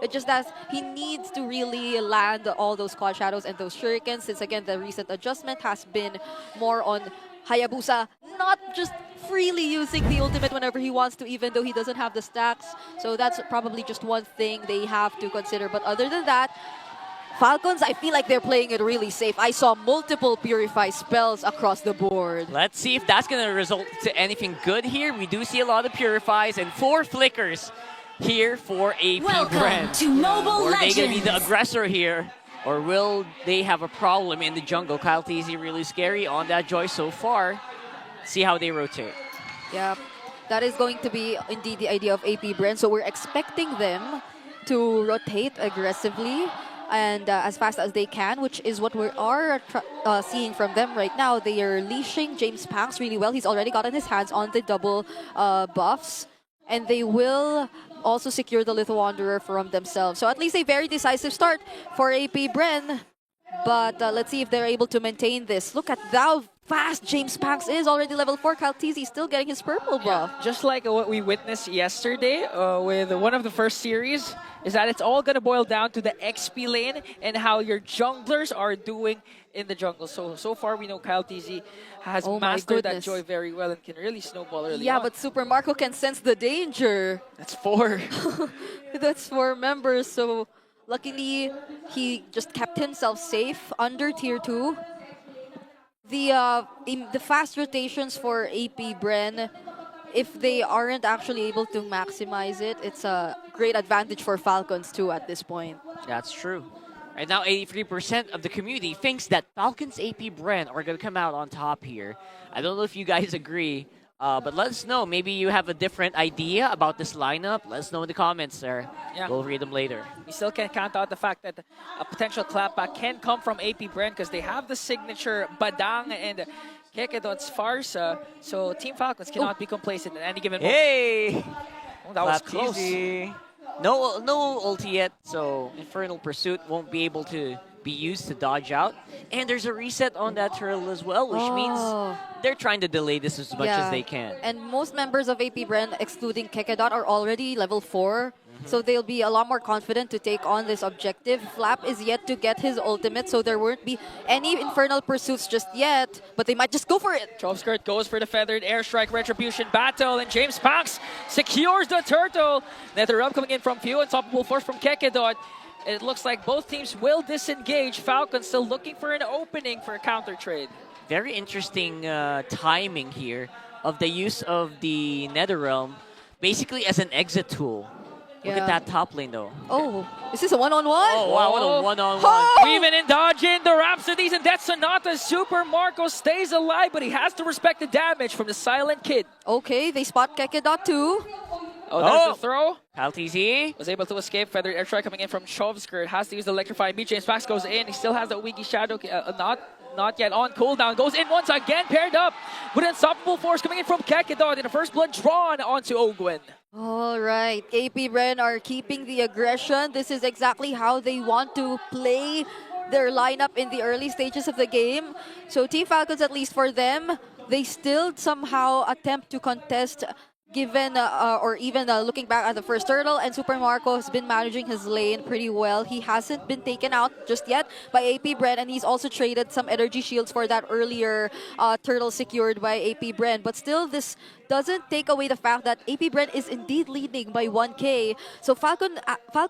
It's just that he needs to really land all those quad shadows and those shurikens, since again the recent adjustment has been more on Hayabusa not just freely using the ultimate whenever he wants to, even though he doesn't have the stacks. So that's probably just one thing they have to consider. But other than that, Falcons, I feel like they're playing it really safe. I saw multiple Purify spells across the board. Let's see if that's going to result to anything good here. We do see a lot of Purifies and 4 Flickers here for AP Welcome Bren. to Mobile Are they going to be the Legends. aggressor here? Or will they have a problem in the jungle? Kyle TZ really scary on that Joy so far. See how they rotate. Yeah, that is going to be indeed the idea of AP Bren. So we're expecting them to rotate aggressively and as fast as they can, which is what we are seeing from them right now. They are leashing James Panks really well. He's already gotten his hands on the double buffs, and they will also secure the Little Wanderer from themselves. So at least a very decisive start for AP Bren. But let's see if they're able to maintain this. Look at how fast James Panks is. Already level 4. Kyle TZ still getting his purple buff. Just like what we witnessed yesterday with one of the first series, is that it's all going to boil down to the XP lane and how your junglers are doing in the jungle. So far we know Kyle TZ has mastered that Joy very well and can really snowball early on. But Super Marco can sense the danger. That's 4. That's 4 members, so luckily he just kept himself safe under tier 2. The fast rotations for AP Bren, if they aren't actually able to maximize it, it's a great advantage for Falcons too at this point. That's true. Right now, 83% of the community thinks that Falcons AP Bren are going to come out on top here. I don't know if you guys agree, but let us know. Maybe you have a different idea about this lineup. Let us know in the comments, sir. Yeah. We'll read them later. We still can't count out the fact that a potential clapback can come from AP Bren because they have the signature Badang and Kekedot's Farsa. So Team Falcons cannot be complacent at any given moment. Hey! Oh, that was Clap close. easy. No ulti yet, so Infernal Pursuit won't be able to be used to dodge out. And there's a reset on that turtle as well, which means they're trying to delay this as much as they can. And most members of AP Bren, excluding Kekedot, are already level 4. So they'll be a lot more confident to take on this objective. Flap is yet to get his ultimate, so there won't be any Infernal Pursuits just yet, but they might just go for it. Skirt goes for the feathered airstrike retribution battle, and James Panks secures the turtle. NetherRealm coming in from Few, unstoppable force from Kekedot. It looks like both teams will disengage. Falcon still looking for an opening for a counter trade. Very interesting timing here of the use of the NetherRealm basically as an exit tool. Look at that top lane though. Oh, is this a one-on-one? Oh wow, what a one-on-one. Oh! Weaving and dodging the Rhapsodies and Death Sonata. Super Marco stays alive, but he has to respect the damage from the Silent Kid. Okay, they spot Kekedot too. Oh, that's the throw. Kyle TZ. Was able to escape. Feathered airstrike coming in from Skirt. Has to use the electrifying beat. James Panks goes in. He still has the Wiki Shadow. Not yet on cooldown. Goes in once again, paired up with unstoppable force coming in from Kekedot. And the first blood drawn onto Ogwen. All right, AP Bren are keeping the aggression. This is exactly how they want to play their lineup in the early stages of the game. So Team Falcons, at least for them, they still somehow attempt to contest, given or even looking back at the first turtle, and Super Marco has been managing his lane pretty well. He hasn't been taken out just yet by AP Bren, and he's also traded some energy shields for that earlier turtle secured by AP Bren. But still, this doesn't take away the fact that AP Bren is indeed leading by 1K. So Falcons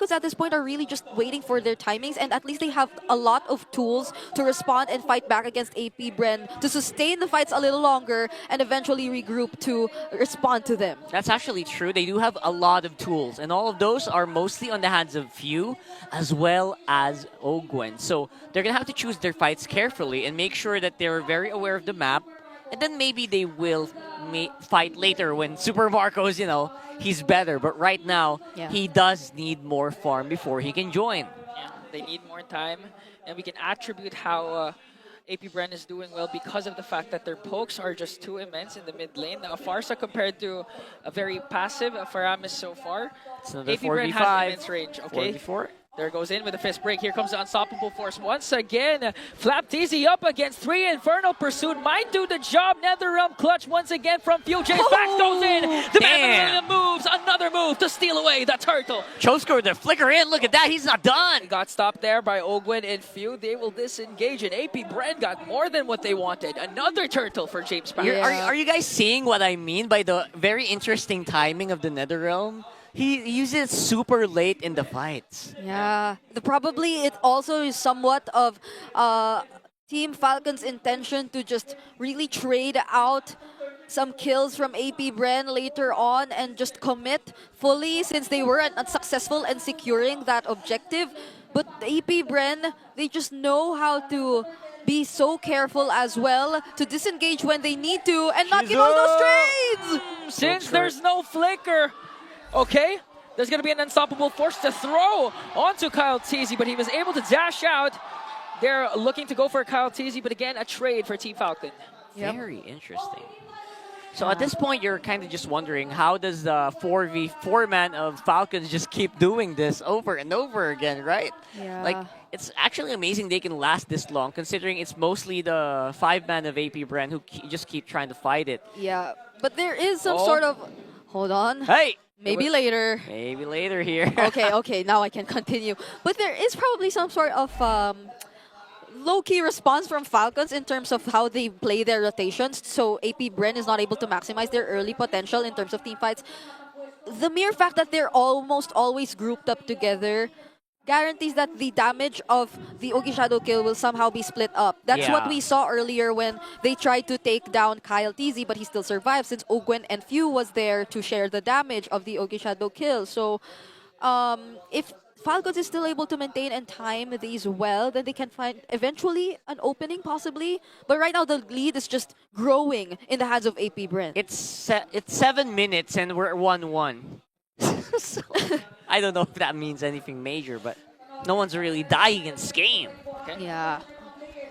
at this point are really just waiting for their timings, and at least they have a lot of tools to respond and fight back against AP Bren to sustain the fights a little longer and eventually regroup to respond to them. That's actually true. They do have a lot of tools, and all of those are mostly on the hands of Few as well as Ogwen. So they're going to have to choose their fights carefully and make sure that they're very aware of the map. And then maybe they will fight later when Super Marco's, he's better. But right now, he does need more farm before he can join. Yeah, they need more time. And we can attribute how AP Bren is doing well because of the fact that their pokes are just too immense in the mid lane. Now, Farsa compared to a very passive Faramis so far. It's another AP 4v5. Bren has immense range, okay? 4v4. There goes in with the fist break. Here comes the unstoppable force once again. Flap TZ up against 3. Infernal Pursuit might do the job. NetherRealm clutch once again from Few. James Bax goes in. The man moves. Another move to steal away the turtle. Chosker with the flicker in. Look at that. He's not done. Got stopped there by Ogwen and Few. They will disengage. And AP Bren got more than what they wanted. Another turtle for James Bax. Yeah. Are you guys seeing what I mean by the very interesting timing of the NetherRealm? He uses it super late in the fights. Yeah, probably it also is somewhat of Team Falcon's intention to just really trade out some kills from AP Bren later on and just commit fully since they were unsuccessful in securing that objective. But AP Bren, they just know how to be so careful as well to disengage when they need to and not give out those trades. Since there's no flicker, okay, there's going to be an unstoppable force to throw onto Kyle TZ, but he was able to dash out. They're looking to go for Kyle TZ, but again, a trade for Team Falcon. Very interesting. So at this point, you're kind of just wondering, how does the 4v4 man of Falcons just keep doing this over and over again, right? Yeah. Like, it's actually amazing they can last this long, considering it's mostly the 5-man of AP Bren who just keep trying to fight it. Yeah, but there is some sort of... Hold on. Hey! Maybe later. Maybe later here. Okay, now I can continue. But there is probably some sort of low-key response from Falcons in terms of how they play their rotations. So AP Bren is not able to maximize their early potential in terms of team fights. The mere fact that they're almost always grouped up together guarantees that the damage of the Ogi Shadow kill will somehow be split up. That's what we saw earlier when they tried to take down Kyle TZ, but he still survived since Ogwen and Few was there to share the damage of the Ogi Shadow kill. So if Falcons is still able to maintain and time these well, then they can find eventually an opening possibly. But right now the lead is just growing in the hands of AP Bren. It's 7 minutes and we're 1-1. So, I don't know if that means anything major, but no one's really dying in this game. Okay. Yeah.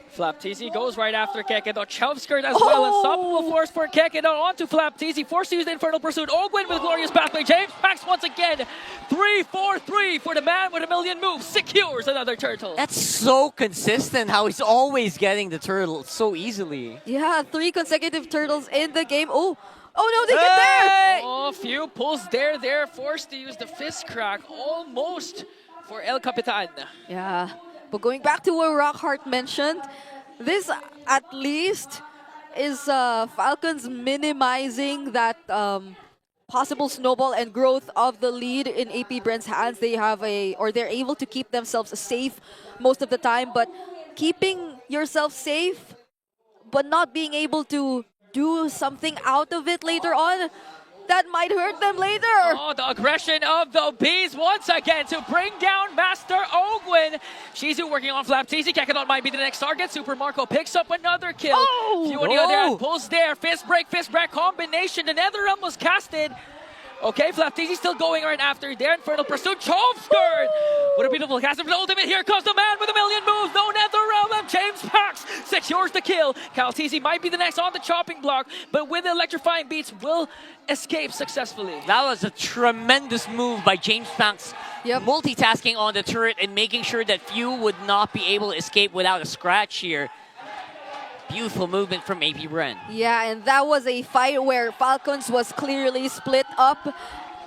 Flap TZ goes right after Kekedo. Chelmskirt as well. Unstoppable force for Kekedo onto Flap TZ. Forced to use the Infernal Pursuit. Ogwen with glorious pathway. James Bax once again. 3-4-3 for the man with a million moves. Secures another turtle. That's so consistent how he's always getting the turtle so easily. Yeah, 3 consecutive turtles in the game. Oh no, they get there! Oh, Few pulls there. Forced to use the fist crack. Almost for El Capitan. Yeah. But going back to what Rockhart mentioned, this at least is Falcons minimizing that possible snowball and growth of the lead in AP Bren's hands. They have they're able to keep themselves safe most of the time, but keeping yourself safe but not being able to do something out of it later on, that might hurt them later. Oh, the aggression of the Bees once again to bring down Master Ogwen. Shizu working on Flap TZ. Kekedon might be the next target. Super Marco picks up another kill. Few on the other hand pulls there. Fist break combination. The NetherRealm was casted. Okay, Flap TZ still going right after there. Infernal Pursuit. Chovskirt! What a beautiful cast of the ultimate. Here comes the man with a million moves. No NetherRealm, and James Pax secures the kill. Kyle TZ might be the next on the chopping block, but with electrifying beats will escape successfully. That was a tremendous move by James Pax. Multitasking on the turret and making sure that Few would not be able to escape without a scratch here. Beautiful movement from AP Bren. Yeah, and that was a fight where Falcons was clearly split up,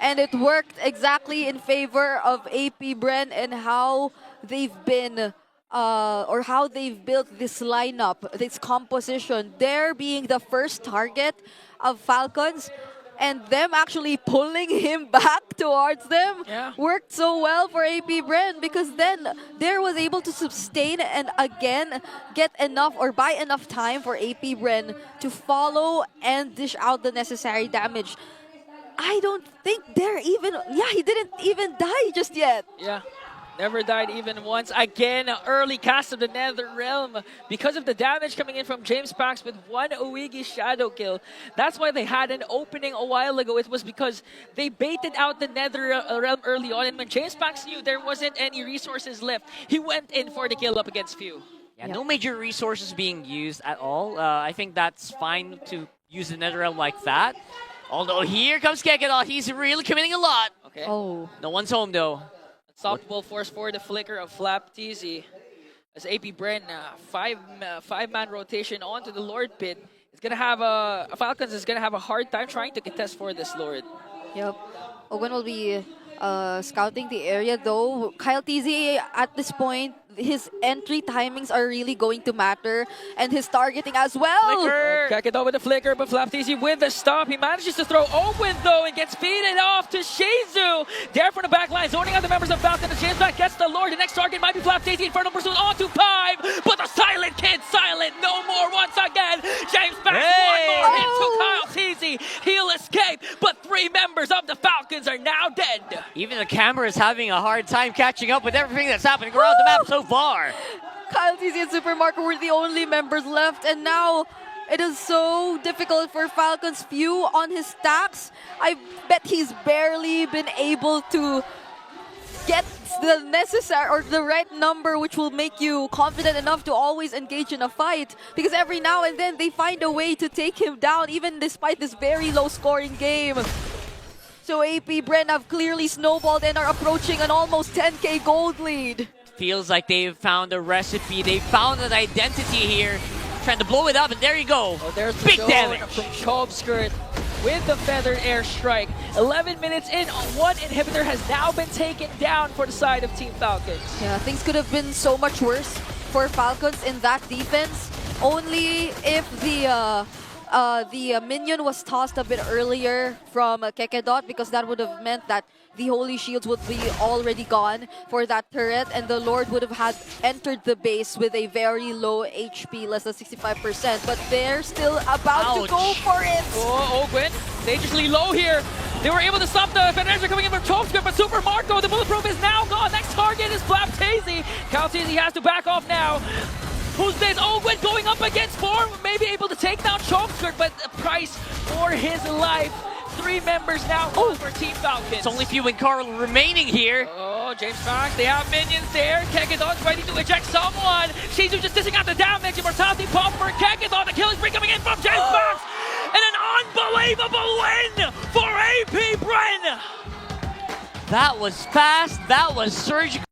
and it worked exactly in favor of AP Bren and how they've been or how they've built this lineup, this composition. They're being the first target of Falcons, and them actually pulling him back towards them worked so well for AP Bren, because then there was able to sustain and again get enough or buy enough time for AP Bren to follow and dish out the necessary damage. I don't think they're even... Yeah, he didn't even die just yet. Yeah. Never died even once. Again, early cast of the NetherRealm because of the damage coming in from James Pax with one Oigi Shadow kill. That's why they had an opening a while ago. It was because they baited out the NetherRealm early on, and when James Pax knew there wasn't any resources left, he went in for the kill up against Few. Yeah, no major resources being used at all. I think that's fine to use the NetherRealm like that. Although here comes Kekedon, he's really committing a lot. Okay. Oh. No one's home though. Stoppable force for the flicker of Flap TZ. As AP Bren, five-man rotation onto the Lord pit. It's gonna have Falcons is gonna have a hard time trying to contest for this Lord. Yep. Owen will be scouting the area though. Kyle TZ at this point, his entry timings are really going to matter, and his targeting as well. Flicker! Kakito with the flicker, but Flap TZ with the stop. He manages to throw Owen though and gets feeded off to Shizu. There from the back line, zoning out the members of Falcon as James Black gets the Lord. The next target might be Flap TZ. Infernal Pursuit onto 5, but the silent kid silent. No more once again. James Black one more hit to Kyle TZ. He'll escape, but 3 members of the Falcons are now dead. Even the camera is having a hard time catching up with everything that's happening around the map so far. Kyle TZ and Super Marco were the only members left, and now it is so difficult for Falcon's Few on his stacks. I bet he's barely been able to get the necessary or the right number which will make you confident enough to always engage in a fight, because every now and then they find a way to take him down even despite this very low scoring game. So AP Bren have clearly snowballed and are approaching an almost 10k gold lead. Feels like they've found a recipe. They found an identity here. Trying to blow it up, and there you go. Oh, there's the big zone damage. from Chobskirt with the feathered airstrike. 11 minutes in, one inhibitor has now been taken down for the side of Team Falcons. Yeah, things could have been so much worse for Falcons in that defense. Only if the minion was tossed a bit earlier from Kekedot, because that would have meant that the Holy Shields would be already gone for that turret, and the Lord would have had entered the base with a very low HP, less than 65%, but they're still about to go for it. Oh, Ogwen, dangerously low here. They were able to stop the Fenrir coming in from Chokescript, but Super Marco, the bulletproof is now gone. Next target is Flap TZ. Cal TZ has to back off now. Who's this? Ogwen going up against 4, maybe able to take down Chokescript, but the price for his life. 3 members now for Team Falcons. It's only Few and Carl remaining here. Oh, James Fox, they have minions there. Kekedon's ready to eject someone. Shizu just dishing out the damage. Immortality pop for Kekedon. The killing spree coming in from James Fox. And an unbelievable win for AP Bren. That was fast. That was surgical.